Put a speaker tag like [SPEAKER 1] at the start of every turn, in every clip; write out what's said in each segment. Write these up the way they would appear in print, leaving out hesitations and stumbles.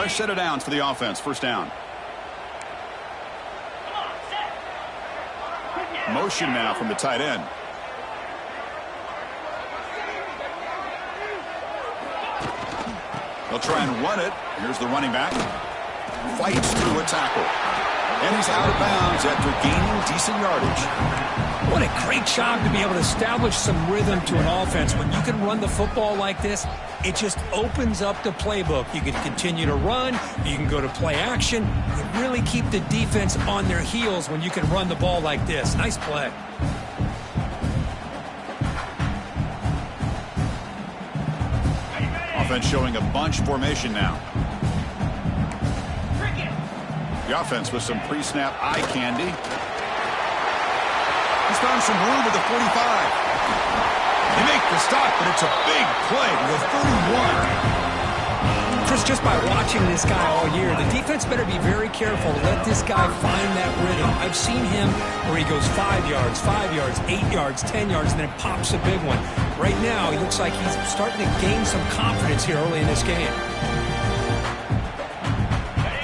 [SPEAKER 1] Fresh set of downs for the offense. First down. Motion now from the tight end. They'll try and run it. Here's the running back. Fights through a tackle. And he's out of bounds after gaining decent yardage.
[SPEAKER 2] What a great job to be able to establish some rhythm to an offense. When you can run the football like this, it just opens up the playbook. You can continue to run. You can go to play action. You really keep the defense on their heels when you can run the ball like this. Nice play.
[SPEAKER 1] Offense showing a bunch formation now. The offense with some pre-snap eye candy. He's found some room at the 45. They make the stop, but it's a big play to the 31.
[SPEAKER 2] Chris, just by watching this guy all year, the defense better be very careful to let this guy find that rhythm. I've seen him where he goes 5 yards, 8 yards, 10 yards, and then it pops a big one. Right now, he looks like he's starting to gain some confidence here early in this game.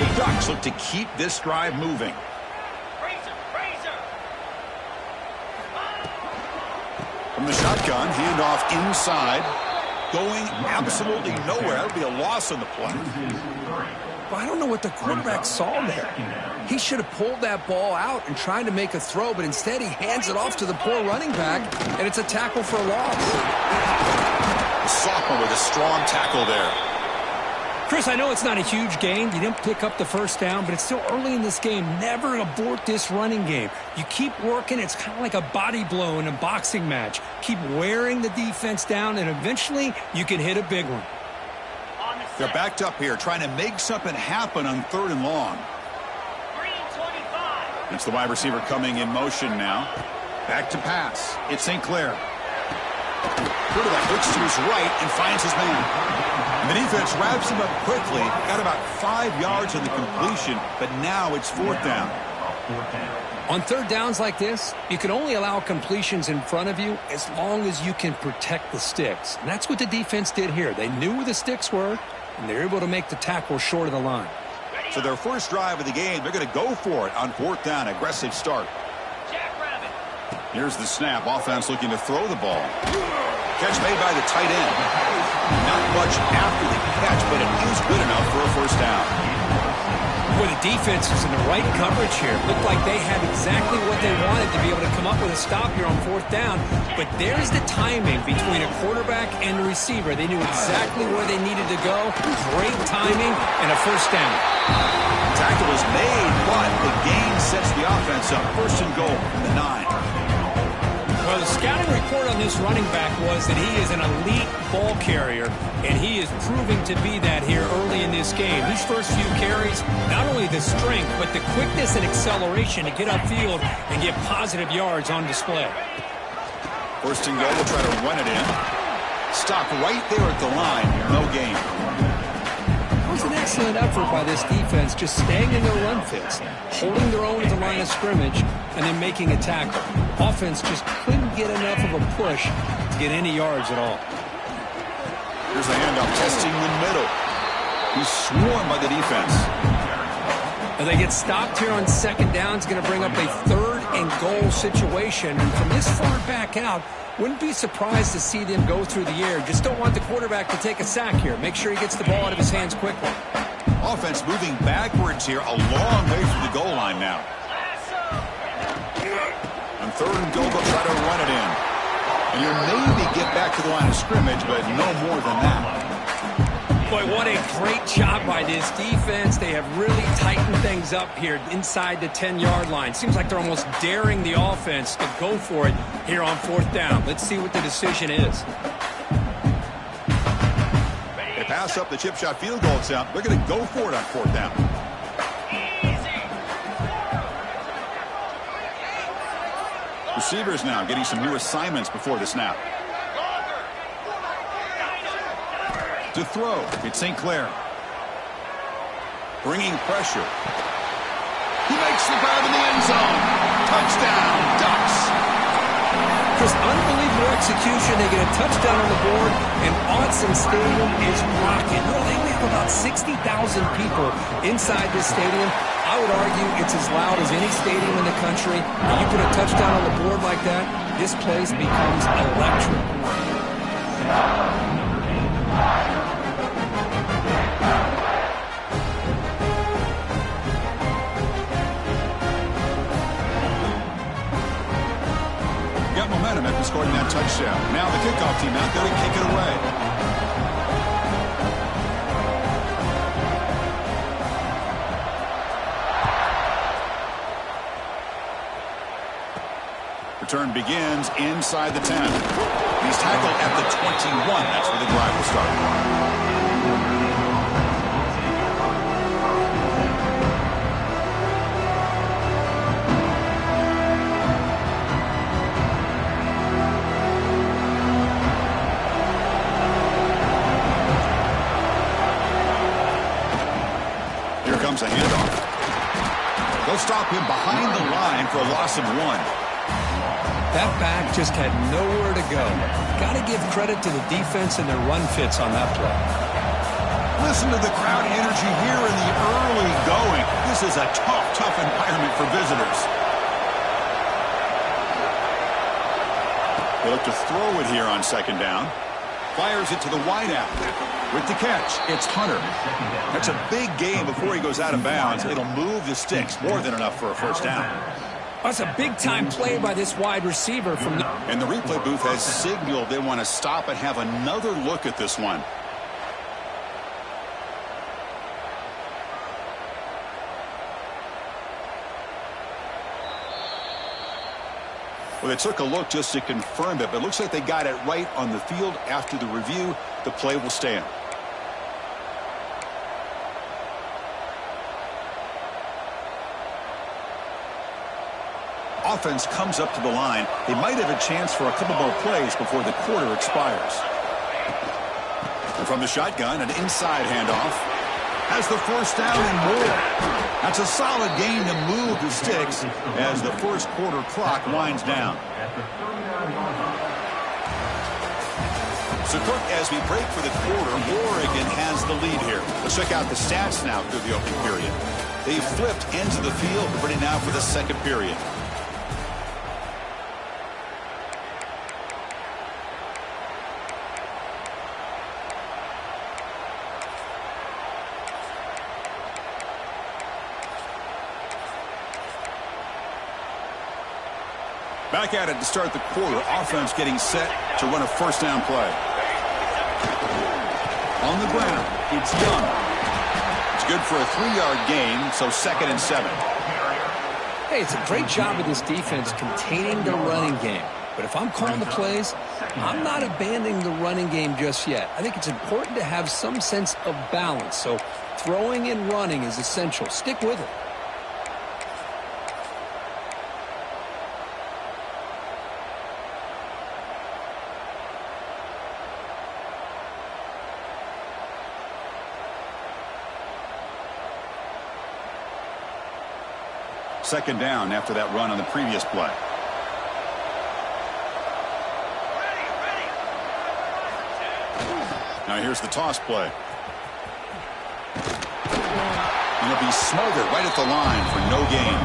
[SPEAKER 1] The Ducks look to keep this drive moving. From the shotgun, handoff inside. Going absolutely nowhere. That would be a loss on the play.
[SPEAKER 2] Well, I don't know what the quarterback saw there. He should have pulled that ball out and tried to make a throw, but instead he hands it off to the poor running back, and it's a tackle for a loss.
[SPEAKER 1] The sophomore with a strong tackle there.
[SPEAKER 2] Chris, I know it's not a huge gain. You didn't pick up the first down, but it's still early in this game. Never abort this running game. You keep working. It's kind of like a body blow in a boxing match. Keep wearing the defense down, and eventually you can hit a big one.
[SPEAKER 1] They're backed up here, trying to make something happen on 3rd and long. It's the wide receiver coming in motion now. Back to pass. It's St. Clair. Quarterback looks to his right and finds his man. And the defense wraps him up quickly. Got about 5 yards on the completion, but now it's 4th down.
[SPEAKER 2] On 3rd downs like this, you can only allow completions in front of you as long as you can protect the sticks. And that's what the defense did here. They knew where the sticks were, and they're able to make the tackle short of the line.
[SPEAKER 1] So their first drive of the game, they're going to go for it on 4th down. Aggressive start. Here's the snap. Offense looking to throw the ball. Catch made by the tight end. Not much after the catch, but it is good enough for a first down.
[SPEAKER 2] Boy, the defense is in the right coverage here. Looked like they had exactly what they wanted to be able to come up with a stop here on 4th down. But there's the timing between a quarterback and the receiver. They knew exactly where they needed to go. Great timing and a first down.
[SPEAKER 1] Tackle is made, but the gain sets the offense up. 1st and goal from the 9.
[SPEAKER 2] Well, the scouting report on this running back was that he is an elite ball carrier, and he is proving to be that here early in this game. These first few carries, not only the strength, but the quickness and acceleration to get upfield and get positive yards on display.
[SPEAKER 1] 1st and goal, we'll try to run it in. Stop right there at the line. No gain.
[SPEAKER 2] It was an excellent effort by this defense, just staying in their run fits, holding their own at the line of scrimmage, and then making a tackle. Offense just couldn't get enough of a push to get any yards at all.
[SPEAKER 1] Here's the handoff, testing the middle. He's swarmed by the defense.
[SPEAKER 2] And they get stopped here on 2nd down. It's going to bring up a 3rd and goal situation. And from this far back out, wouldn't be surprised to see them go through the air. Just don't want the quarterback to take a sack here. Make sure he gets the ball out of his hands quickly.
[SPEAKER 1] Offense moving backwards here, a long way from the goal line now. On 3rd and goal, they'll try to run it in. And you'll maybe get back to the line of scrimmage, but no more than that.
[SPEAKER 2] Boy, what a great job by this defense. They have really tightened things up here inside the 10-yard line. Seems like they're almost daring the offense to go for it here on 4th down. Let's see what the decision is.
[SPEAKER 1] They pass up the chip shot field goal attempt. They're going to go for it on 4th down. Receivers now getting some new assignments before the snap. To throw, it's St. Clair. Bringing pressure. He makes the grab in the end zone. Touchdown, Ducks.
[SPEAKER 2] just unbelievable execution. They get a touchdown on the board, and Autzen Stadium is rocking. We have about 60,000 people inside this stadium. I would argue it's as loud as any stadium in the country. And you put a touchdown on the board like that, this place becomes electric.
[SPEAKER 1] Got momentum after scoring that touchdown. Now the kickoff team out there to kick it away. Return begins inside the 10. He's tackled at the 21. That's where the drive will start. Here comes a handoff. They'll stop him behind the line for a loss of 1.
[SPEAKER 2] That back just had nowhere to go. Got to give credit to the defense and their run fits on that play.
[SPEAKER 1] Listen to the crowd energy here in the early going. This is a tough environment for visitors. They look to throw it here on second down. Fires it to the wideout. With the catch, it's Hunter. That's a big gain before he goes out of bounds. It'll move the sticks, more than enough for a first down.
[SPEAKER 2] That's a big-time play by this wide receiver from the...
[SPEAKER 1] And the replay booth has signaled they want to stop and have another look at this one. Well, they took a look just to confirm it, but it looks like they got it right on the field. After the review, the play will stand. Offense comes up to the line. They might have a chance for a couple more plays before the quarter expires. And from the shotgun, an inside handoff. Has the first down and more. That's a solid gain to move the sticks as the first quarter clock winds down. So, Cook, as we break for the quarter, Oregon has the lead here. Let's check out the stats now through the opening period. They've flipped ends of the field, ready now for the second period. Back at it to start the quarter. Offense getting set to run a first down play. On the ground, it's Young. It's good for a 3-yard gain, so 2nd and 7.
[SPEAKER 2] Hey, it's a great job of this defense containing the running game. But if I'm calling the plays, I'm not abandoning the running game just yet. I think it's important to have some sense of balance. So throwing and running is essential. Stick with it.
[SPEAKER 1] Second down after that run on the previous play. Now here's the toss play. And it'll be smothered right at the line for no gain.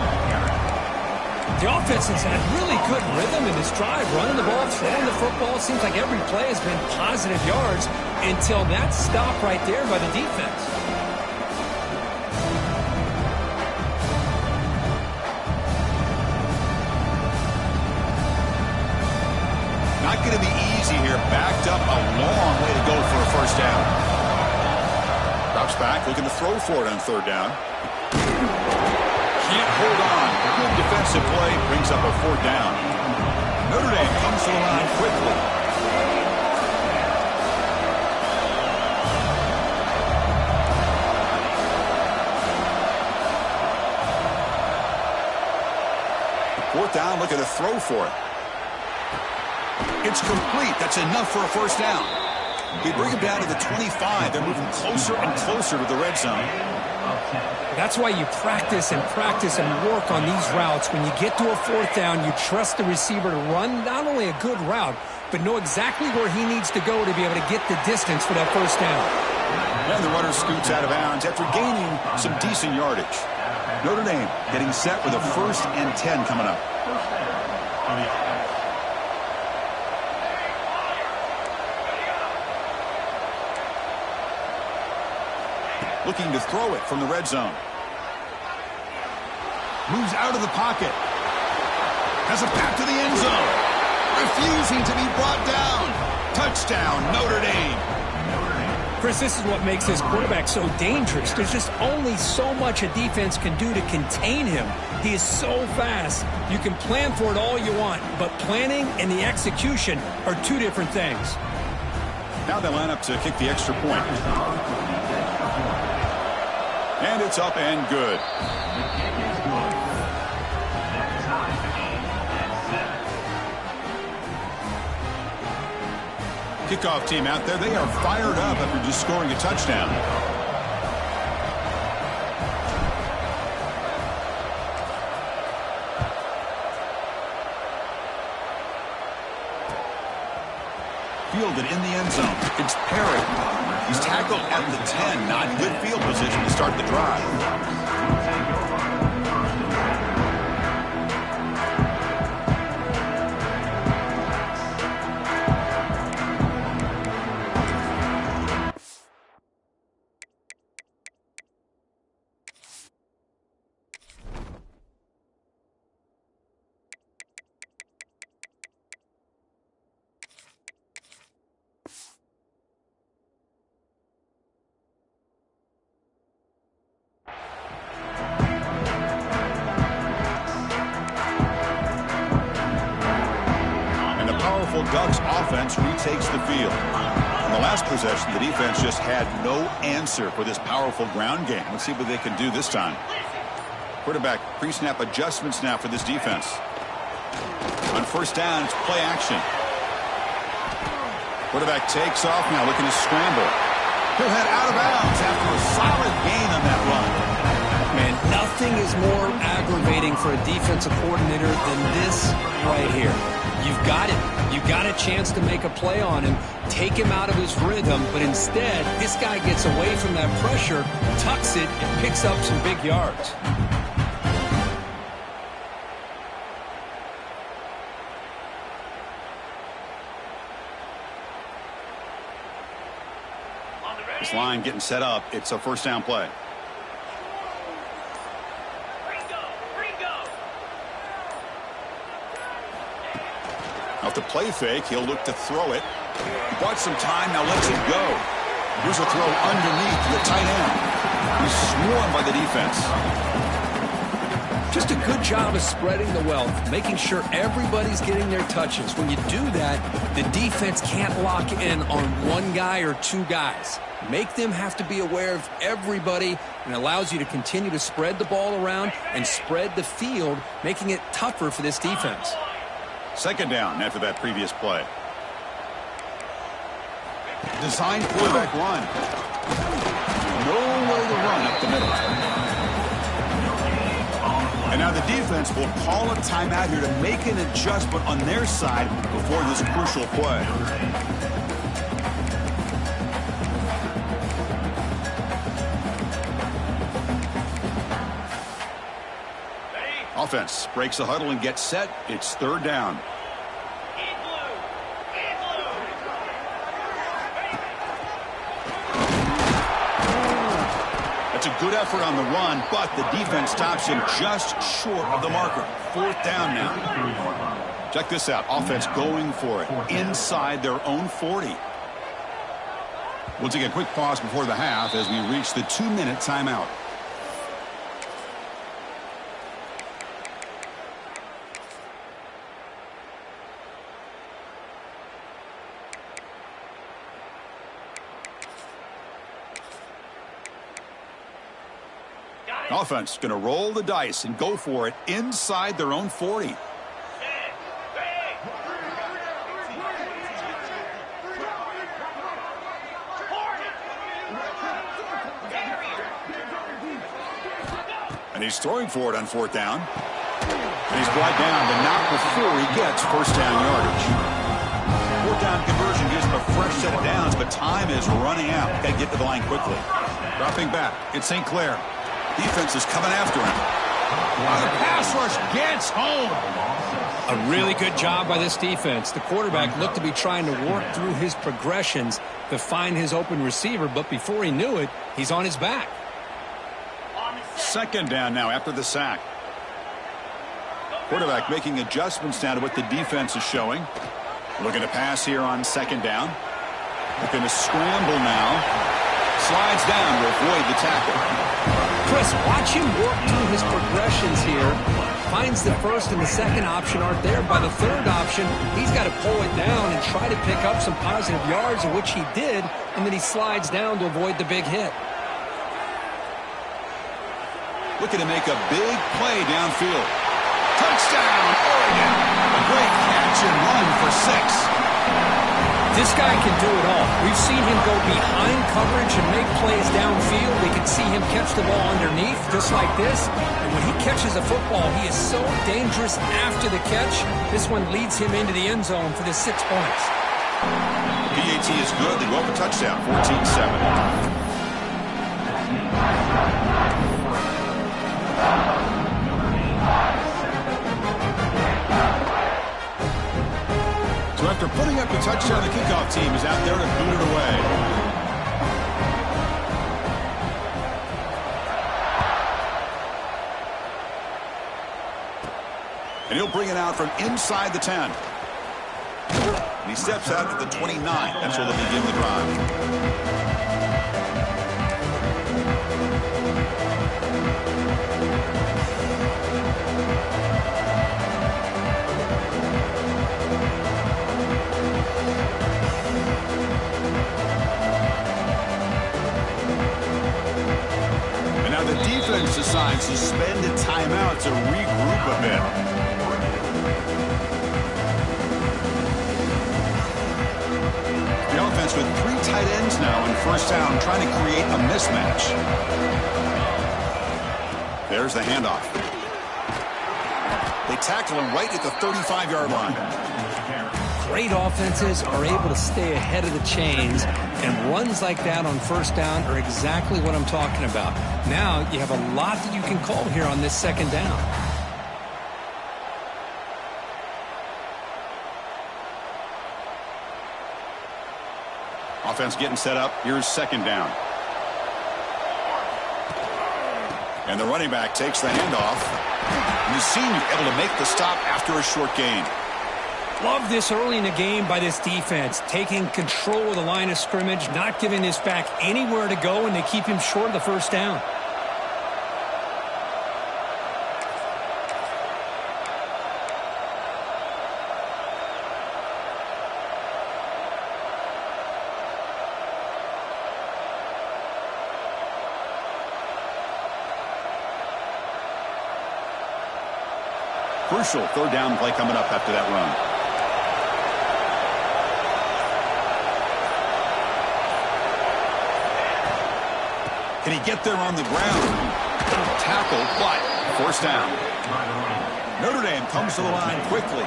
[SPEAKER 2] The offense has had really good rhythm in this drive, running the ball, throwing the football. It seems like every play has been positive yards until that stop right there by the defense.
[SPEAKER 1] Not going to be easy here. Backed up a long way to go for a first down. Drops back, looking to throw for it on third down. Can't hold on. Good defensive play brings up a fourth down. Notre Dame comes to the line quickly. Fourth down, looking to throw for it. It's complete. That's enough for a first down. He bring him down to the 25. They're moving closer and closer to the red zone.
[SPEAKER 2] That's why you practice and work on these routes. When you get to a fourth down, you trust the receiver to run not only a good route, but know exactly where he needs to go to be able to get the distance for that first down.
[SPEAKER 1] And the runner scoots out of bounds after gaining some decent yardage. Notre Dame getting set with a 1st and 10 coming up. Looking to throw it from the red zone. Moves out of the pocket. Has a pass to the end zone. Refusing to be brought down. Touchdown, Notre Dame.
[SPEAKER 2] Chris, this is what makes this quarterback so dangerous. There's just only so much a defense can do to contain him. He is so fast. You can plan for it all you want, but planning and the execution are two different things.
[SPEAKER 1] Now they line up to kick the extra point. And it's up and good. Kickoff team out there. They are fired up after just scoring a touchdown. Fielded in the end zone. It's Perry. He's tackled at the 10. Not good field position to start the drive. Ducks offense retakes the field. In the last possession, the defense just had no answer for this powerful ground game. Let's see what they can do this time. Quarterback pre-snap adjustments now for this defense. On first down, it's play action. Quarterback takes off now, looking to scramble. He'll head out of bounds after a solid gain on that run.
[SPEAKER 2] Man, nothing is more aggravating for a defensive coordinator than this right here. You've got it. You've got a chance to make a play on him, take him out of his rhythm, but instead, this guy gets away from that pressure, tucks it, and picks up some big yards.
[SPEAKER 1] This line getting set up. It's a first down play. Off the play fake, he'll look to throw it. Bought some time, now lets it go. Here's a throw underneath the tight end. He's swarmed by the defense.
[SPEAKER 2] Just a good job of spreading the wealth, making sure everybody's getting their touches. When you do that, the defense can't lock in on one guy or two guys. Make them have to be aware of everybody, and allows you to continue to spread the ball around and spread the field, making it tougher for this defense.
[SPEAKER 1] Second down after that previous play. Designed quarterback run. Nowhere to run up the middle. And now the defense will call a timeout here to make an adjustment on their side before this crucial play. Offense breaks the huddle and gets set. It's third down. That's a good effort on the run, but the defense stops him just short of the marker. Fourth down now. Check this out. Offense going for it inside their own 40. We'll take a quick pause before the half as we reach the 2-minute timeout. Offense going to roll the dice and go for it inside their own 40. And he's throwing for it on 4th down. And he's brought down, but not before he gets 1st down yardage. 4th down conversion gives him a fresh set of downs, but time is running out. Got to get to the line quickly. Dropping back, it's St. Clair. Defense is coming after him. The pass rush gets home.
[SPEAKER 2] A really good job by this defense. The quarterback looked to be trying to work through his progressions to find his open receiver, but before he knew it, he's on his back.
[SPEAKER 1] 2nd down now after the sack. Quarterback making adjustments now to what the defense is showing. Looking to pass here on 2nd down. Looking to scramble now. Slides down to avoid the tackle.
[SPEAKER 2] Chris, watch him work through his progressions here. Finds the 1st and the 2nd option aren't there. By the 3rd option, he's got to pull it down and try to pick up some positive yards, of which he did, and then he slides down to avoid the big hit.
[SPEAKER 1] Looking to make a big play downfield. Touchdown, Oregon. A great catch and run for 6.
[SPEAKER 2] This guy can do it all. We've seen him go behind coverage and make plays downfield. We can see him catch the ball underneath, just like this. And when he catches a football, he is so dangerous after the catch. This one leads him into the end zone for the 6 points.
[SPEAKER 1] PAT is good. They go up a touchdown, 14-7. So after putting up the touchdown, the kickoff team is out there to boot it away. And he'll bring it out from inside the 10. And he steps out at the 29. That's where they'll begin the drive. Defense decides to spend a timeout to regroup a bit. The offense with 3 tight ends now in 1st down, trying to create a mismatch. There's the handoff. They tackle him right at the 35-yard line.
[SPEAKER 2] Great offenses are able to stay ahead of the chains, and runs like that on 1st down are exactly what I'm talking about. Now you have a lot that you can call here on this 2nd down.
[SPEAKER 1] Offense getting set up. Here's 2nd down. And the running back takes the handoff. And the senior able to make the stop after a short gain.
[SPEAKER 2] Love this early in the game by this defense, taking control of the line of scrimmage, not giving this back anywhere to go, and they keep him short of the 1st down.
[SPEAKER 1] Crucial 3rd down play coming up after that run. Can he get there on the ground? Tackle, but 1st down. Notre Dame comes to the line quickly.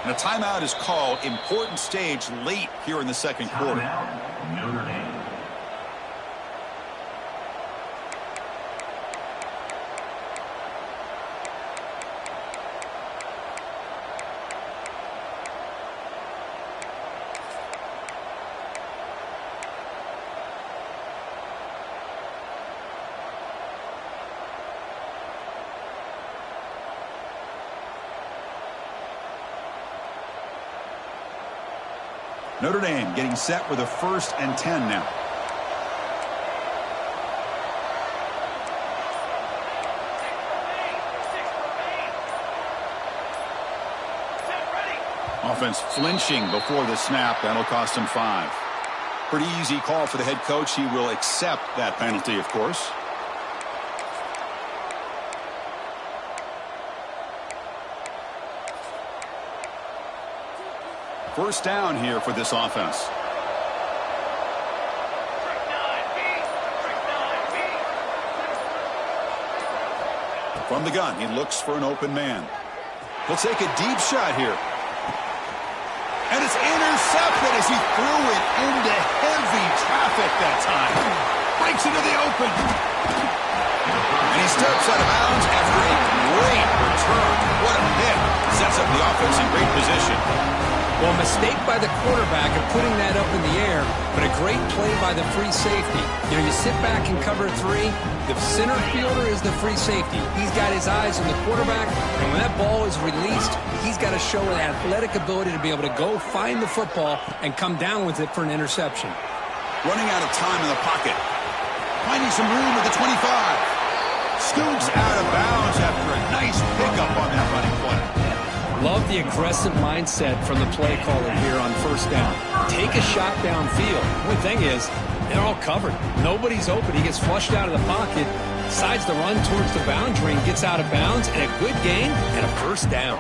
[SPEAKER 1] And a timeout is called. Important stage late here in the 2nd quarter.
[SPEAKER 3] Notre Dame.
[SPEAKER 1] Notre Dame getting set with a 1st and 10 now. Offense flinching before the snap. That'll cost him 5. Pretty easy call for the head coach. He will accept that penalty, of course. First down here for this offense. From the gun, he looks for an open man. He'll take a deep shot here. And it's intercepted as he threw it into heavy traffic that time. Breaks into the open. And he steps out of bounds after a great return. What a hit. Sets up the offense in great position.
[SPEAKER 2] Well, a mistake by the quarterback of putting that up in the air, but a great play by the free safety. You know, you sit back and cover three. The center fielder is the free safety. He's got his eyes on the quarterback, and when that ball is released, he's got to show an athletic ability to be able to go find the football and come down with it for an interception.
[SPEAKER 1] Running out of time in the pocket. Finding some room at the 25. Scoots out of bounds after a nice pickup on that running play.
[SPEAKER 2] Love the aggressive mindset from the play caller here on first down. Take a shot downfield. The only thing is, they're all covered. Nobody's open. He gets flushed out of the pocket, decides to run towards the boundary and gets out of bounds, and a good gain and a first down.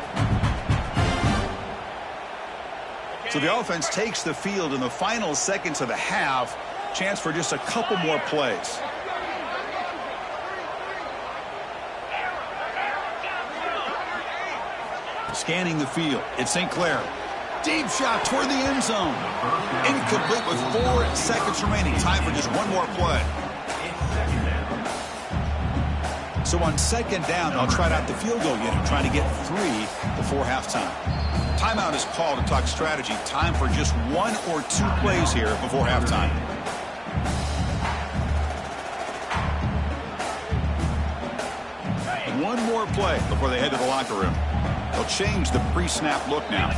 [SPEAKER 1] So the offense takes the field in the final seconds of the half. Chance for just a couple more plays. Scanning the field. It's St. Clair. Deep shot toward the end zone. Incomplete with 4 seconds remaining. Time for just one more play. So on second down, they'll try out the field goal unit, trying to get 3 before halftime. Timeout is called to talk strategy. Time for just 1 or 2 plays here before halftime. One more play before they head to the locker room. They'll change the pre-snap look now.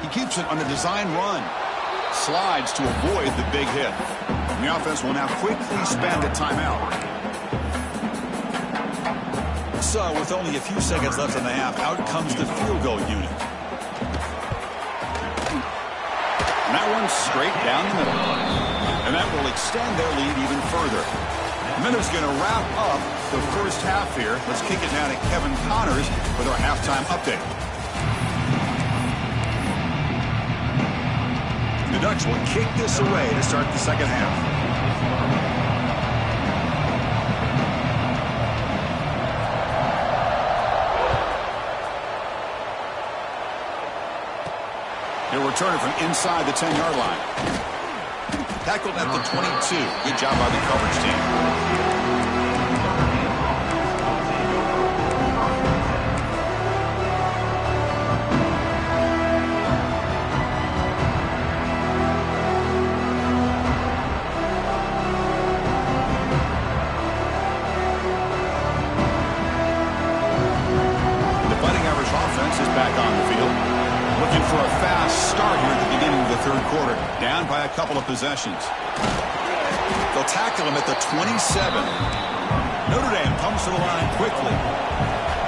[SPEAKER 1] He keeps it on a design run. Slides to avoid the big hit. And the offense will now quickly spend a timeout. So with only a few seconds left in the half, out comes the field goal unit. And that one's straight down the middle. And that will extend their lead even further. Minutes going to wrap up the first half here. Let's kick it down to Kevin Connors with our halftime update. The Ducks will kick this away to start the second half. He'll return it from inside the 10-yard line. Tackled at the 22. Good job by the coverage team. The Fighting Irish offense is back on the field. Looking for a fast start here at the beginning of the third quarter. Down by a couple of possessions. They'll tackle him at the 27. Notre Dame comes to the line quickly.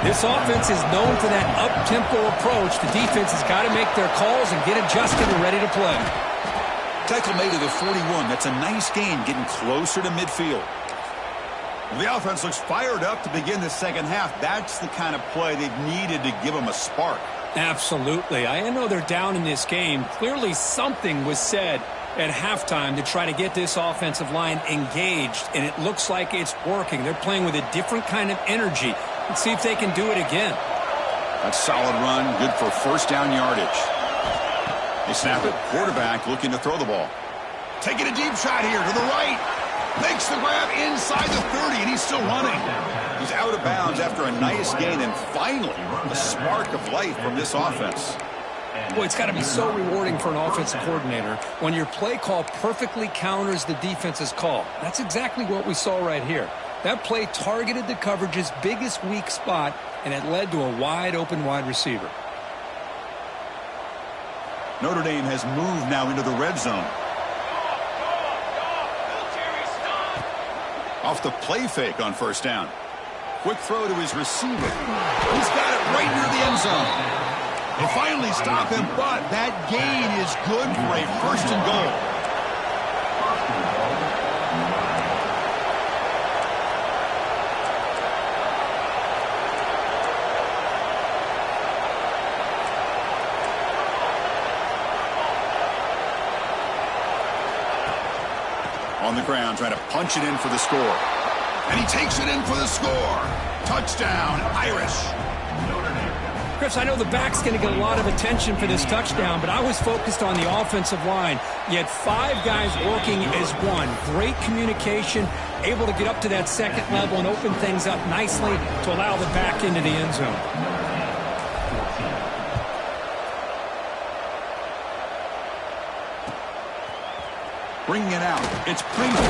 [SPEAKER 2] This offense is known for that up-tempo approach. The defense has got to make their calls and get adjusted and ready to play.
[SPEAKER 1] Tackle made to the 41. That's a nice gain, getting closer to midfield. The offense looks fired up to begin the second half. That's the kind of play they've needed to give them a spark.
[SPEAKER 2] Absolutely. I know they're down in this game. Clearly something was said at halftime to try to get this offensive line engaged, and it looks like it's working. They're playing with a different kind of energy. Let's see if they can do it again.
[SPEAKER 1] That's solid run, good for first down yardage. They snap it. Quarterback looking to throw the ball. Taking a deep shot here to the right. Makes the grab inside the 30, and he's still running. He's out of bounds after a nice gain, and finally, a spark of life from this offense.
[SPEAKER 2] Boy, it's got to be so rewarding for an offensive coordinator when your play call perfectly counters the defense's call. That's exactly what we saw right here. That play targeted the coverage's biggest weak spot, and it led to a wide-open wide receiver.
[SPEAKER 1] Notre Dame has moved now into the red zone. Off the play fake on first down. Quick throw to his receiver. He's got it right near the end zone. They finally stop him, but that gain is good for a first and goal. On the ground, trying to punch it in for the score. And he takes it in for the score. Touchdown, Irish.
[SPEAKER 2] Chris, I know the back's going to get a lot of attention for this touchdown, but I was focused on the offensive line. You had 5 guys working as one. Great communication, able to get up to that second level and open things up nicely to allow the back into the end zone.
[SPEAKER 1] Bringing it out. It's Pringle.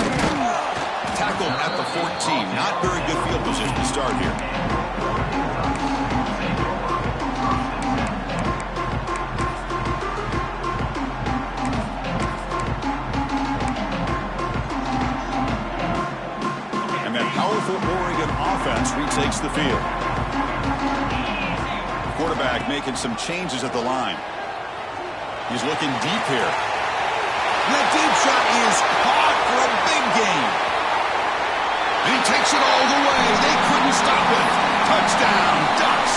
[SPEAKER 1] Tackled at the 14. Not very good field position to start here. And that powerful Oregon offense retakes the field. Quarterback making some changes at the line. He's looking deep here. That deep shot is caught for a big gain. And he takes it all the way. They couldn't stop it. Touchdown, Ducks.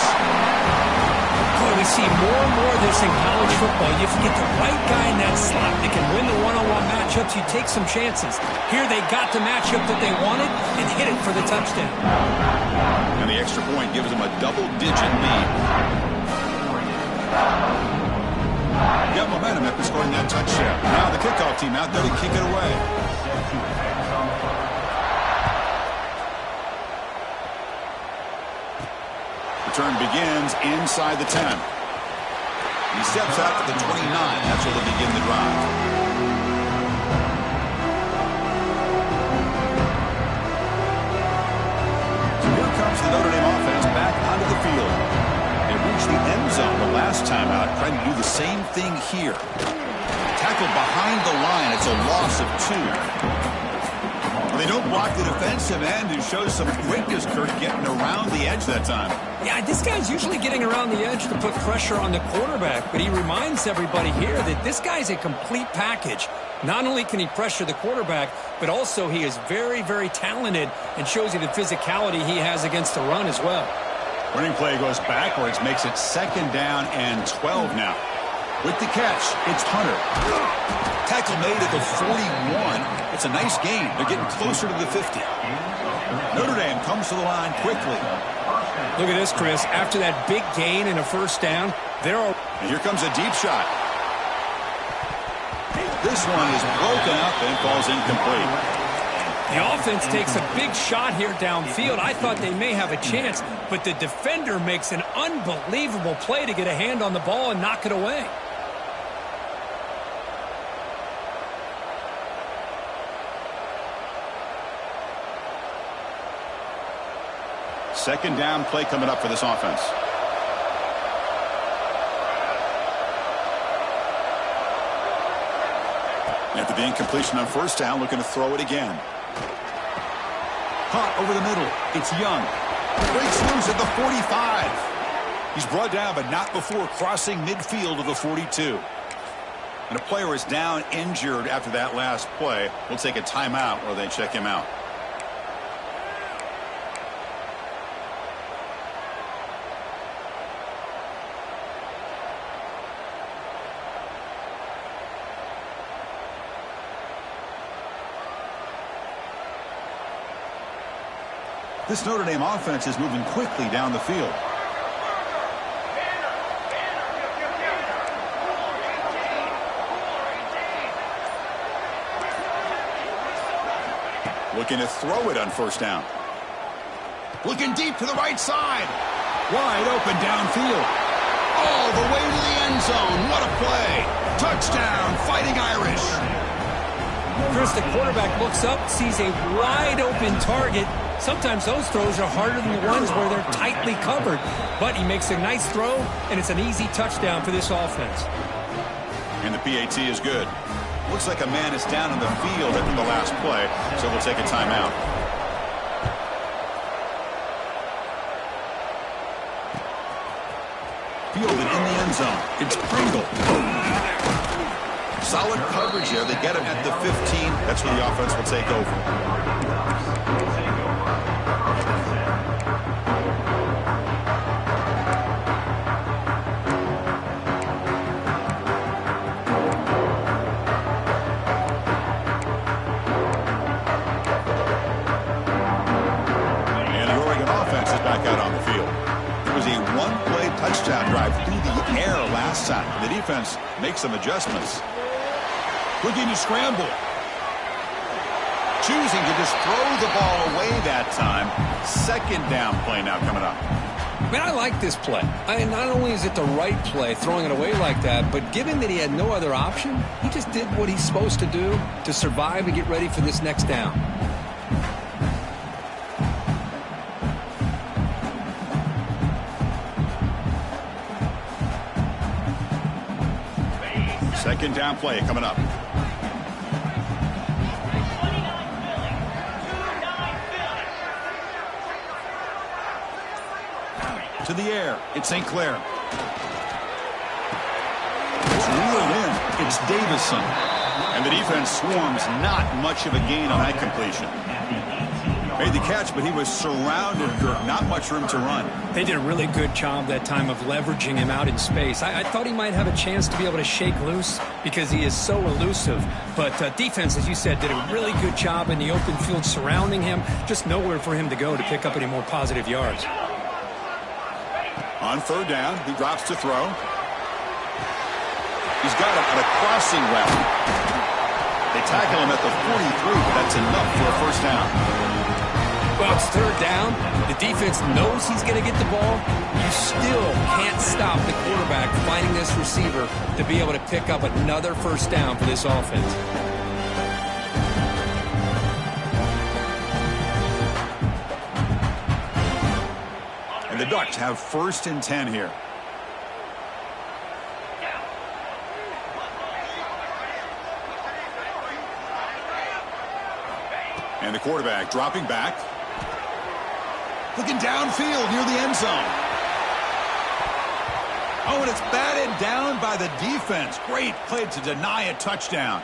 [SPEAKER 2] Boy, we see more and more of this in college football. If you get the right guy in that slot that can win the one-on-one matchups, you take some chances. Here they got the matchup that they wanted and hit it for the touchdown.
[SPEAKER 1] And the extra point gives them a double-digit lead. Got momentum after scoring that touchdown. Now the kickoff team out there to kick it away. Return begins inside the 10. He steps out to the 29. That's where they'll begin the drive. So here comes the Notre Dame offense back onto the field. They reached the end zone the last time out, trying to do the same thing here. Tackled behind the line. It's a loss of 2. They don't block the defensive end, who shows some quickness, Kurt, getting around the edge that time.
[SPEAKER 2] Yeah, this guy's usually getting around the edge to put pressure on the quarterback, but he reminds everybody here that this guy's a complete package. Not only can he pressure the quarterback, but also he is very, very talented and shows you the physicality he has against the run as well.
[SPEAKER 1] Running play goes backwards, makes it 2nd down and 12 now. With the catch, it's Hunter. Tackle made at the 41. It's a nice gain. They're getting closer to the 50. Notre Dame comes to the line quickly.
[SPEAKER 2] Look at this, Chris. After that big gain and a 1st down,
[SPEAKER 1] and here comes a deep shot. This one is broken up and falls incomplete.
[SPEAKER 2] The offense takes a big shot here downfield. I thought they may have a chance, but the defender makes an unbelievable play to get a hand on the ball and knock it away.
[SPEAKER 1] Second down play coming up for this offense. After the incompletion on 1st down, looking to throw it again. Caught over the middle. It's Young. Breaks loose at the 45. He's brought down, but not before crossing midfield of the 42. And a player is down injured after that last play. We'll take a timeout while they check him out. This Notre Dame offense is moving quickly down the field. Looking to throw it on 1st down. Looking deep to the right side. Wide open downfield. All the way to the end zone. What a play. Touchdown, Fighting Irish.
[SPEAKER 2] Chris, the quarterback looks up, sees a wide open target. Sometimes those throws are harder than the ones where they're tightly covered. But he makes a nice throw, and it's an easy touchdown for this offense.
[SPEAKER 1] And the PAT is good. Looks like a man is down on the field after the last play, so we'll take a timeout. Fielded in the end zone. It's Pringle. Solid coverage there. They get him at the 15. That's where the offense will take over. defense make some adjustments. Looking to scramble. Choosing to just throw the ball away that time. Second down play now coming up.
[SPEAKER 2] Man, I like this play. Not only is it the right play, throwing it away like that, but given that he had no other option, he just did what he's supposed to do to survive and get ready for this next down.
[SPEAKER 1] Second down play coming up. To the air. It's St. Clair. It's reeled in. It's Davison. And the defense swarms. Not much of a gain on that completion. Made the catch, but he was surrounded. Not much room to run.
[SPEAKER 2] They did a really good job that time of leveraging him out in space. I thought he might have a chance to be able to shake loose because he is so elusive. But defense, as you said, did a really good job in the open field surrounding him. Just nowhere for him to go to pick up any more positive yards.
[SPEAKER 1] On third down, he drops to throw. He's got him on a crossing route. They tackle him at the 43, but that's enough for a first down.
[SPEAKER 2] Well, it's third down. The defense knows he's going to get the ball. You still can't stop the quarterback finding this receiver to be able to pick up another first down for this offense.
[SPEAKER 1] And the Ducks have first and 10 here. And the quarterback dropping back. Looking downfield near the end zone. Oh, and it's batted down by the defense. Great play to deny a touchdown.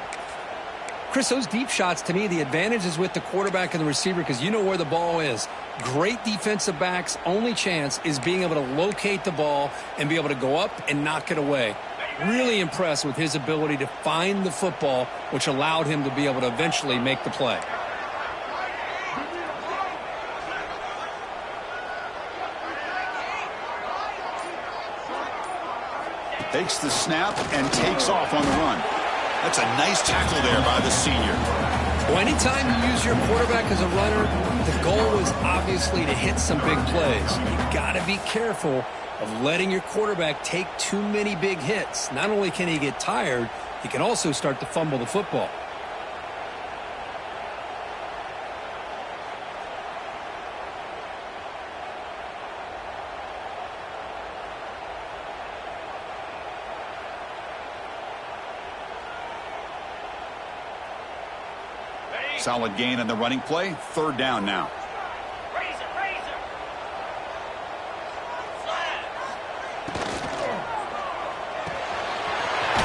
[SPEAKER 2] Chris, those deep shots, to me, the advantage is with the quarterback and the receiver because you know where the ball is. Great defensive backs' only chance is being able to locate the ball and be able to go up and knock it away. Really impressed with his ability to find the football, which allowed him to be able to eventually make the play.
[SPEAKER 1] Takes the snap and takes off on the run. That's a nice tackle there by the senior.
[SPEAKER 2] Well, anytime you use your quarterback as a runner, the goal is obviously to hit some big plays. You got to be careful of letting your quarterback take too many big hits. Not only can he get tired, he can also start to fumble the football.
[SPEAKER 1] Solid gain on the running play. Third down now.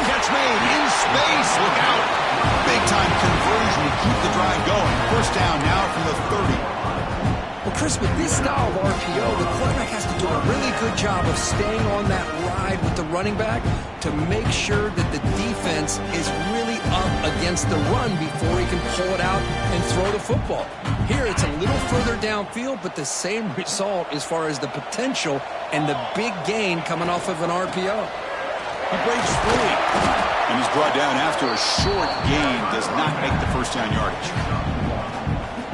[SPEAKER 1] Catch made in space. Look out. Big time conversion to keep the drive going. First down now from the 30.
[SPEAKER 2] Well, Chris, with this style of RPO, the quarterback has to do a really good job of staying on that ride with the running back to make sure that the defense is really up against the run before he can pull it out and throw the football. Here, it's a little further downfield, but the same result as far as the potential and the big gain coming off of an RPO.
[SPEAKER 1] He breaks free, and he's brought down after a short gain. Does not make the first down yardage.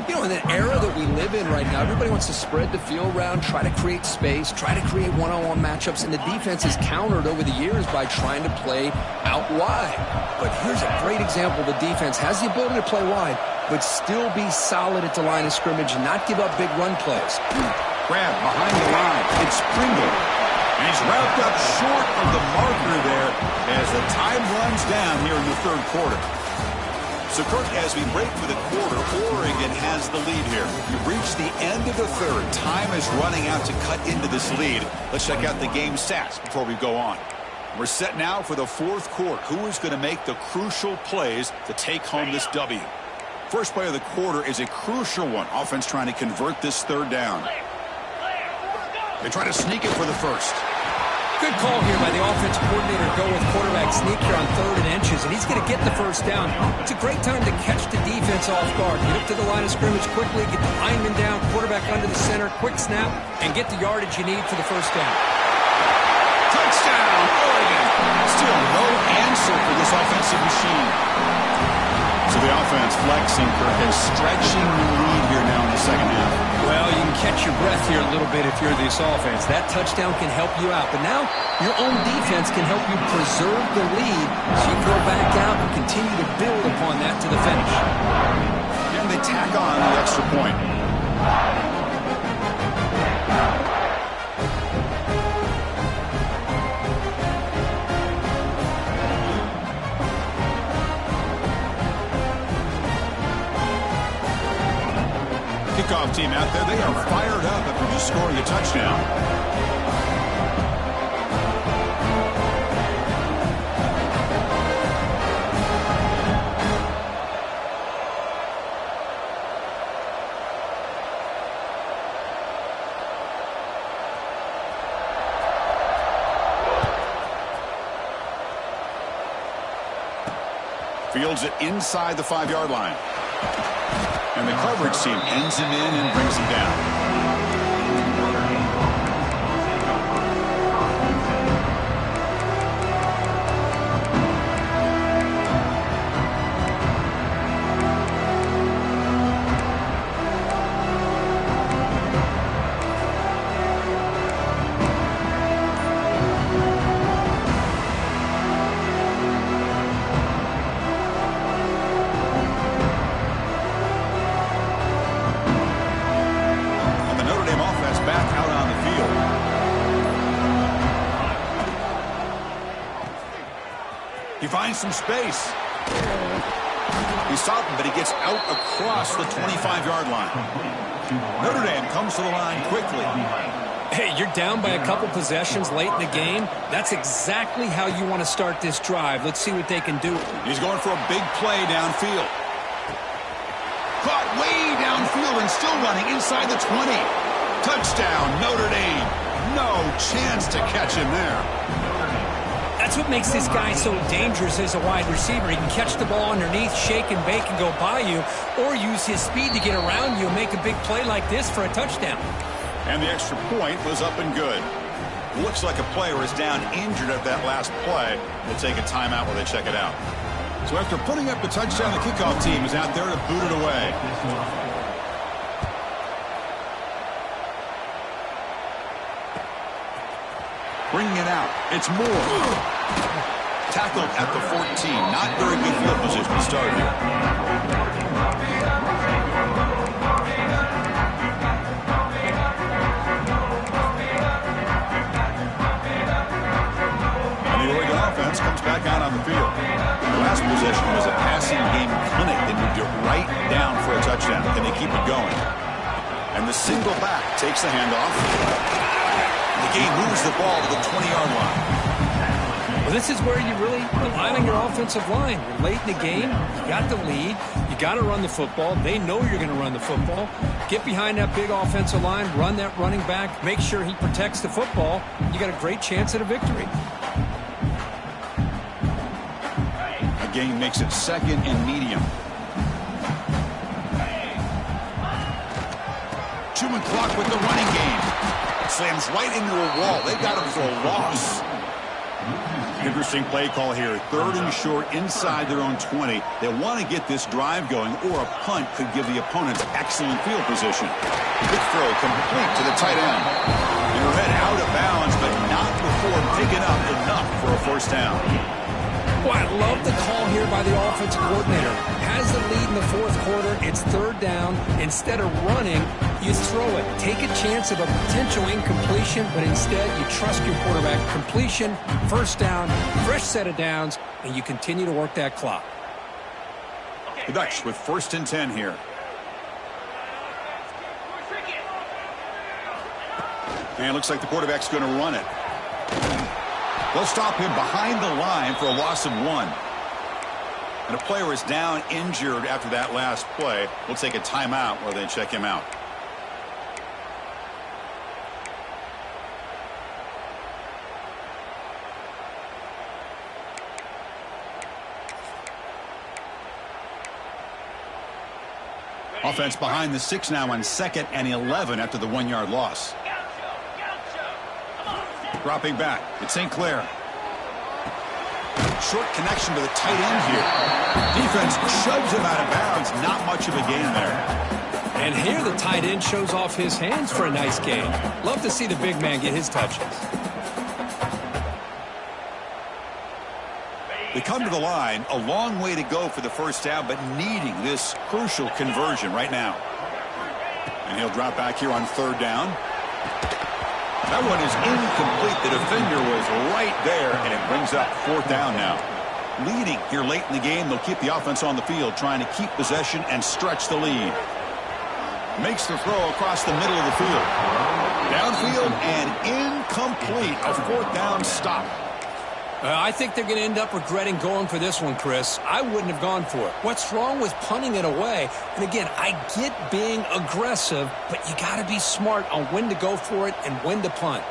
[SPEAKER 2] You know, in the era that we live in right now, everybody wants to spread the field around, try to create space, try to create one-on-one matchups, and the defense has countered over the years by trying to play out wide. But here's a great example. The defense has the ability to play wide, but still be solid at the line of scrimmage and not give up big run plays.
[SPEAKER 1] Grab behind the line. It's Pringle. And he's wrapped up short of the marker there as the time runs down here in the third quarter. So, Kirk, as we break for the quarter, Oregon has the lead here. We've reached the end of the third. Time is running out to cut into this lead. Let's check out the game stats before we go on. We're set now for the fourth quarter. Who is going to make the crucial plays to take home this W? First play of the quarter is a crucial one. Offense trying to convert this third down. They try to sneak it for the first.
[SPEAKER 2] Good call here by the offensive coordinator to go with quarterback sneak here on 3rd and inches, and he's going to get the first down. It's a great time to catch the defense off guard. Get up to the line of scrimmage quickly, get the lineman down, quarterback under the center, quick snap, and get the yardage you need for the first down.
[SPEAKER 1] Touchdown, Oregon. still no answer for this offensive machine. So the offense flexing, Kirk, and stretching the lead here now in the second half.
[SPEAKER 2] Well, you can catch your breath here a little bit if you're this offense. That touchdown can help you out. But now your own defense can help you preserve the lead so you can go back out and continue to build upon that to the finish.
[SPEAKER 1] And they tack on the extra point. Kickoff team out there, they are fired up after just scoring a touchdown. Fields it inside the 5-yard line. And the coverage team ends him in and brings him down. He finds some space. He's stopping, but he gets out across the 25-yard line. Notre Dame comes to the line quickly.
[SPEAKER 2] Hey, you're down by a couple possessions late in the game. That's exactly how you want to start this drive. Let's see what they can do.
[SPEAKER 1] He's going for a big play downfield. Caught way downfield and still running inside the 20. Touchdown, Notre Dame. No chance to catch him there.
[SPEAKER 2] That's what makes this guy so dangerous as a wide receiver. He can catch the ball underneath, shake and bake and go by you, or use his speed to get around you and make a big play like this for a touchdown.
[SPEAKER 1] And the extra point was up and good. Looks like a player is down injured at that last play. We'll take a timeout while they check it out. So after putting up the touchdown, the kickoff team is out there to boot it away. Bringing it out. It's Moore. Tackled at the 14. Not very good field position to start here. And the Oregon offense comes back out on the field. The last possession was a passing game clinic. They moved it right down for a touchdown. Can they keep it going? And the single back takes the handoff. The game moves the ball to the 20-yard line.
[SPEAKER 2] Well, this is where you really rely on your offensive line. You're late in the game. You got the lead. You got to run the football. They know you're going to run the football. Get behind that big offensive line. Run that running back. Make sure he protects the football. You got a great chance at a victory.
[SPEAKER 1] A game makes it second and medium. 2-minute clock with the running game. Slams right into a wall. They got him for a loss. Interesting play call here. 3rd and short inside their own 20. They want to get this drive going, or a punt could give the opponents excellent field position. Good throw, complete to the tight end. And her head out of bounds, but not before picking up enough for a first down.
[SPEAKER 2] Well, I love the call here by the offensive coordinator. Has the lead in the 4th quarter. It's 3rd down. Instead of running, you throw it. Take a chance of a potential incompletion, but instead you trust your quarterback. Completion, first down, fresh set of downs, and you continue to work that clock.
[SPEAKER 1] The Ducks with 1st and 10 here. And it looks like the quarterback's going to run it. They'll stop him behind the line for a loss of 1. And a player is down injured after that last play. We'll take a timeout while they check him out. Offense behind the 6 now on 2nd and 11 after the 1-yard loss. Dropping back, it's St. Clair. Short connection to the tight end here. Defense shoves him out of bounds. Not much of a gain there.
[SPEAKER 2] And here the tight end shows off his hands for a nice gain. Love to see the big man get his touches.
[SPEAKER 1] They come to the line, a long way to go for the first down, but needing this crucial conversion right now. And he'll drop back here on third down. That one is incomplete. The defender was right there, and it brings up fourth down now. Leading here late in the game, they'll keep the offense on the field, trying to keep possession and stretch the lead. Makes the throw across the middle of the field. Downfield and incomplete. A fourth down stop.
[SPEAKER 2] I think they're going to end up regretting going for this one, Chris. I wouldn't have gone for it. What's wrong with punting it away? And again, I get being aggressive, but you got to be smart on when to go for it and when to punt.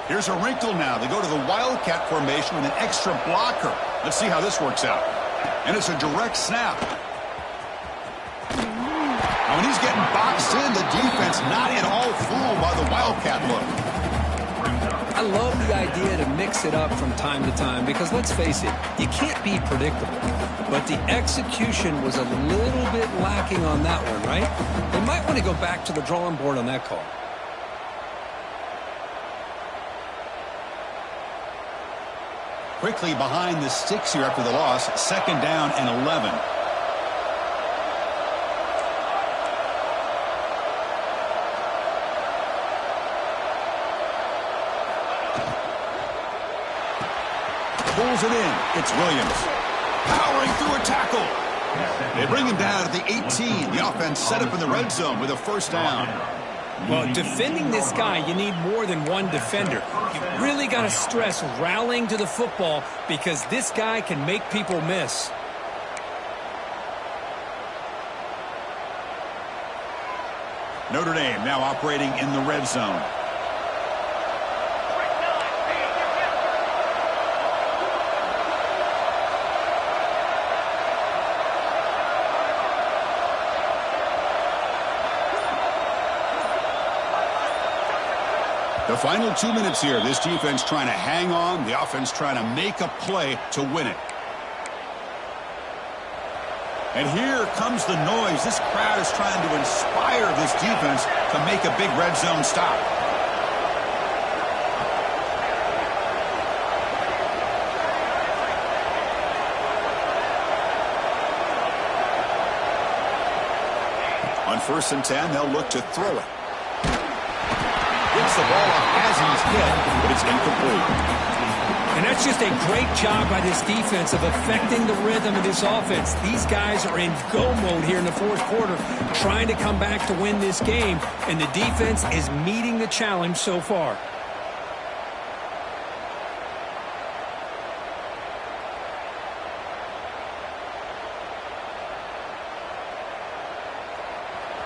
[SPEAKER 1] Here's a wrinkle now. They go to the Wildcat formation with an extra blocker. Let's see how this works out. And it's a direct snap. Now, when he's getting boxed in, the defense not at all fooled by the Wildcat look.
[SPEAKER 2] I love the idea to mix it up from time to time because, let's face it, you can't be predictable. But the execution was a little bit lacking on that one, right? They might want to go back to the drawing board on that call.
[SPEAKER 1] Quickly behind the sticks here after the loss. Second down and 11. Pulls it in. It's Williams. Powering through a tackle. They bring him down at the 18. The offense set up in the red zone with a first down.
[SPEAKER 2] Well, defending this guy, you need more than one defender. You really got to stress rallying to the football because this guy can make people miss.
[SPEAKER 1] Notre Dame now operating in the red zone. The final 2 minutes here. This defense trying to hang on. The offense trying to make a play to win it. And here comes the noise. This crowd is trying to inspire this defense to make a big red zone stop. On 1st and 10, they'll look to throw it. Gets the ball up as he's hit, but it's incomplete.
[SPEAKER 2] And that's just a great job by this defense of affecting the rhythm of this offense. These guys are in go mode here in the fourth quarter, trying to come back to win this game, and the defense is meeting the challenge so far.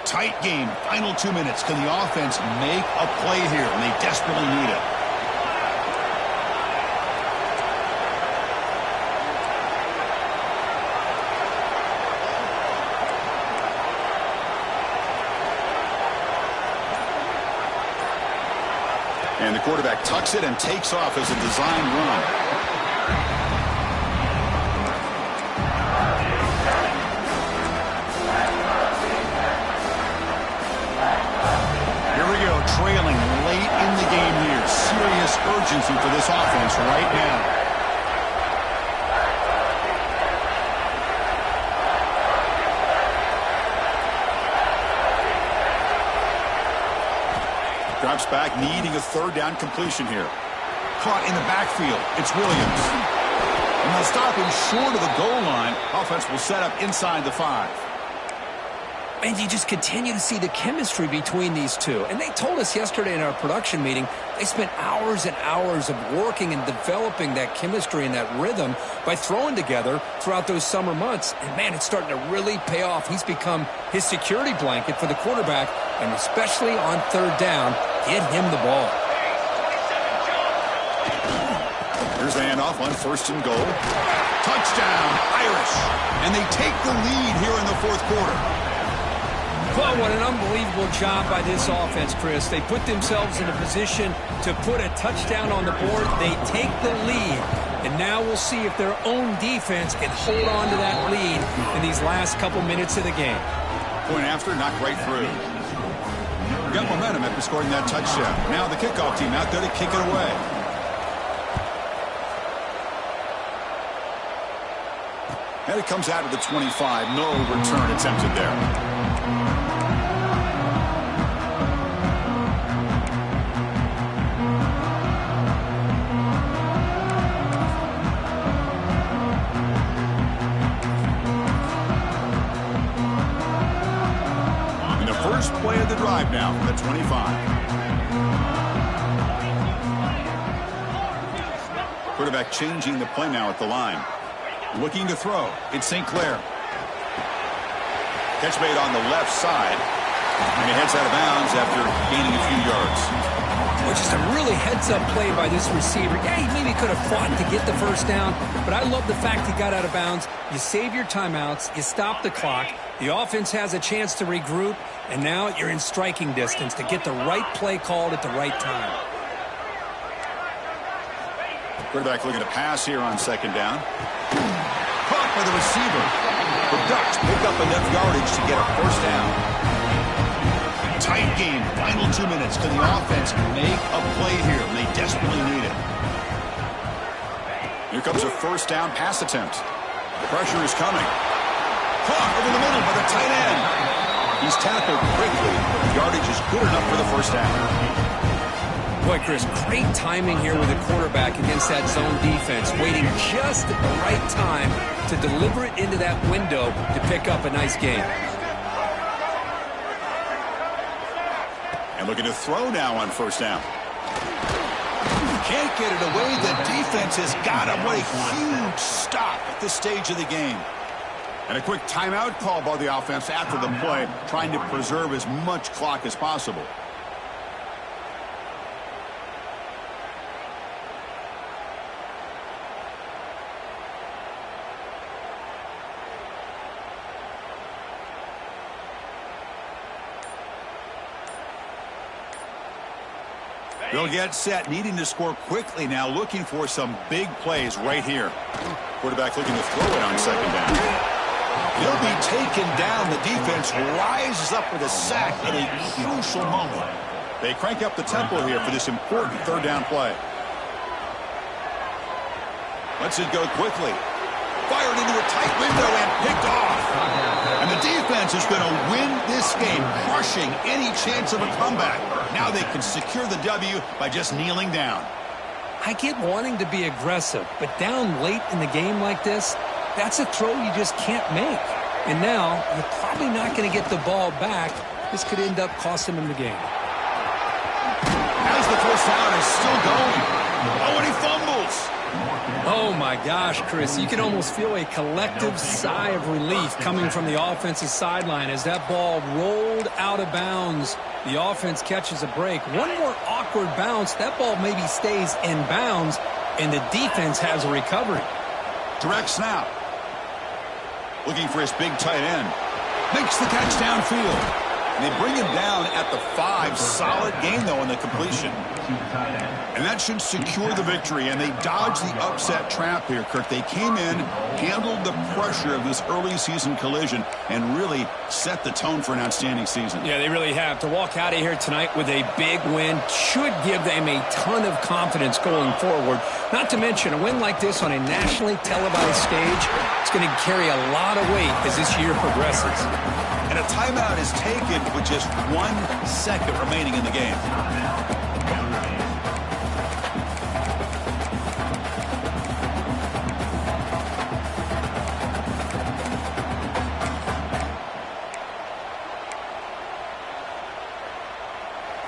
[SPEAKER 1] Tight game, final 2 minutes. Can the offense make a play here? And they desperately need it. And the quarterback tucks it and takes off as a design run. Trailing late in the game here. Serious urgency for this offense right now. Drops back, needing a third down completion here. Caught in the backfield. It's Williams. And they'll stop him short of the goal line. Offense will set up inside the 5.
[SPEAKER 2] And you just continue to see the chemistry between these two. And they told us yesterday in our production meeting, they spent hours and hours of working and developing that chemistry and that rhythm by throwing together throughout those summer months. And, man, it's starting to really pay off. He's become his security blanket for the quarterback, and especially on third down, get him the ball.
[SPEAKER 1] Here's the handoff on 1st and goal. Touchdown, Irish. And they take the lead here in the fourth quarter.
[SPEAKER 2] Well, what an unbelievable job by this offense, Chris. They put themselves in a position to put a touchdown on the board. They take the lead, and now we'll see if their own defense can hold on to that lead in these last couple minutes of the game.
[SPEAKER 1] Point after, knocked right through. Got momentum after scoring that touchdown. Now the kickoff team out there to kick it away. And it comes out of the 25. No return attempted there. Play of the drive now from the 25. Quarterback changing the play now at the line. Looking to throw. It's St. Clair. Catch made on the left side. And he heads out of bounds after gaining a few yards.
[SPEAKER 2] Which is a really heads-up play by this receiver. Yeah, he maybe could have fought to get the first down, but I love the fact he got out of bounds. You save your timeouts, you stop the clock, the offense has a chance to regroup, and now you're in striking distance to get the right play called at the right time.
[SPEAKER 1] Quarterback looking to pass here on second down. Caught by the receiver. The Ducks pick up enough yardage to get a first down. Tight game, final 2 minutes. Can the offense make a play here? They desperately need it. Here comes a first down pass attempt. Pressure is coming. Caught over the middle by the tight end. He's tackled quickly. Yardage is good enough for the first down.
[SPEAKER 2] Boy, Chris, great timing here with the quarterback against that zone defense, waiting just at the right time to deliver it into that window to pick up a nice gain.
[SPEAKER 1] And looking to throw now on first down. Can't get it away. The defense has got him. What a huge stop at this stage of the game. And a quick timeout call by the offense after the play, trying to preserve as much clock as possible. They'll get set, needing to score quickly now, looking for some big plays right here. Quarterback looking to throw it on second down. He'll be taken down. The defense rises up with a sack at a crucial moment. They crank up the tempo here for this important third down play. Lets it go quickly. Fired into a tight window and picked off. And the defense is going to win this game, crushing any chance of a comeback. Now they can secure the W by just kneeling down.
[SPEAKER 2] I get wanting to be aggressive, but down late in the game like this, that's a throw you just can't make. And now you're probably not going to get the ball back. This could end up costing them the game.
[SPEAKER 1] As the first down is still going. Oh, and he fumbles.
[SPEAKER 2] Oh, my gosh, Chris. You can almost feel a collective sigh of relief coming from the offensive sideline as that ball rolled out of bounds. The offense catches a break. One more awkward bounce. That ball maybe stays in bounds, and the defense has a recovery.
[SPEAKER 1] Direct snap. Looking for his big tight end. Makes the catch downfield. And they bring him down at the 5. Solid gain, though, on the completion. And that should secure the victory. And they dodged the upset trap here, Kirk. They came in, handled the pressure of this early season collision, and really set the tone for an outstanding season.
[SPEAKER 2] Yeah, they really have. To walk out of here tonight with a big win should give them a ton of confidence going forward. Not to mention, a win like this on a nationally televised stage, it's going to carry a lot of weight as this year progresses.
[SPEAKER 1] And a timeout is taken with just 1 second remaining in the game.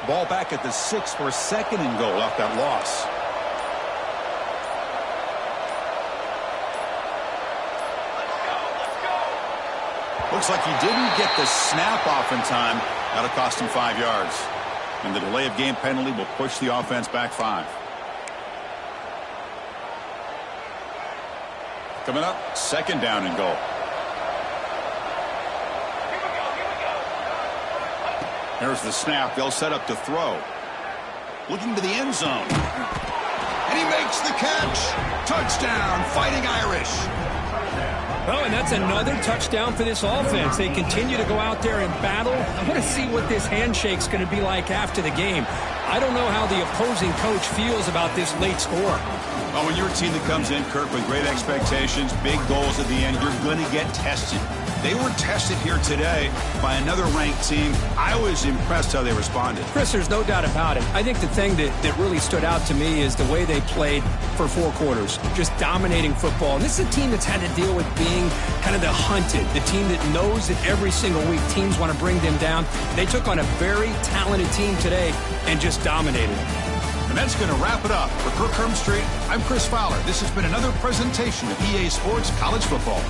[SPEAKER 1] Ball back at the 6 for a second and goal off that loss. Looks like he didn't get the snap off in time. That'll cost him 5 yards. And the delay of game penalty will push the offense back 5. Coming up, second down and goal. There's the snap. They'll set up to throw. Looking to the end zone. And he makes the catch. Touchdown, Fighting Irish.
[SPEAKER 2] Oh, and that's another touchdown for this offense. They continue to go out there and battle. I want to see what this handshake's going to be like after the game. I don't know how the opposing coach feels about this late score.
[SPEAKER 1] Well, when you're a team that comes in, Kirk, with great expectations, big goals at the end, you're going to get tested. They were tested here today by another ranked team. I was impressed how they responded.
[SPEAKER 2] Chris, there's no doubt about it. I think the thing that really stood out to me is the way they played for 4 quarters, just dominating football. And this is a team that's had to deal with being kind of the hunted, the team that knows that every single week teams want to bring them down. They took on a very talented team today and just dominated.
[SPEAKER 1] And that's going to wrap it up. For Kirk Street, I'm Chris Fowler. This has been another presentation of EA Sports College Football.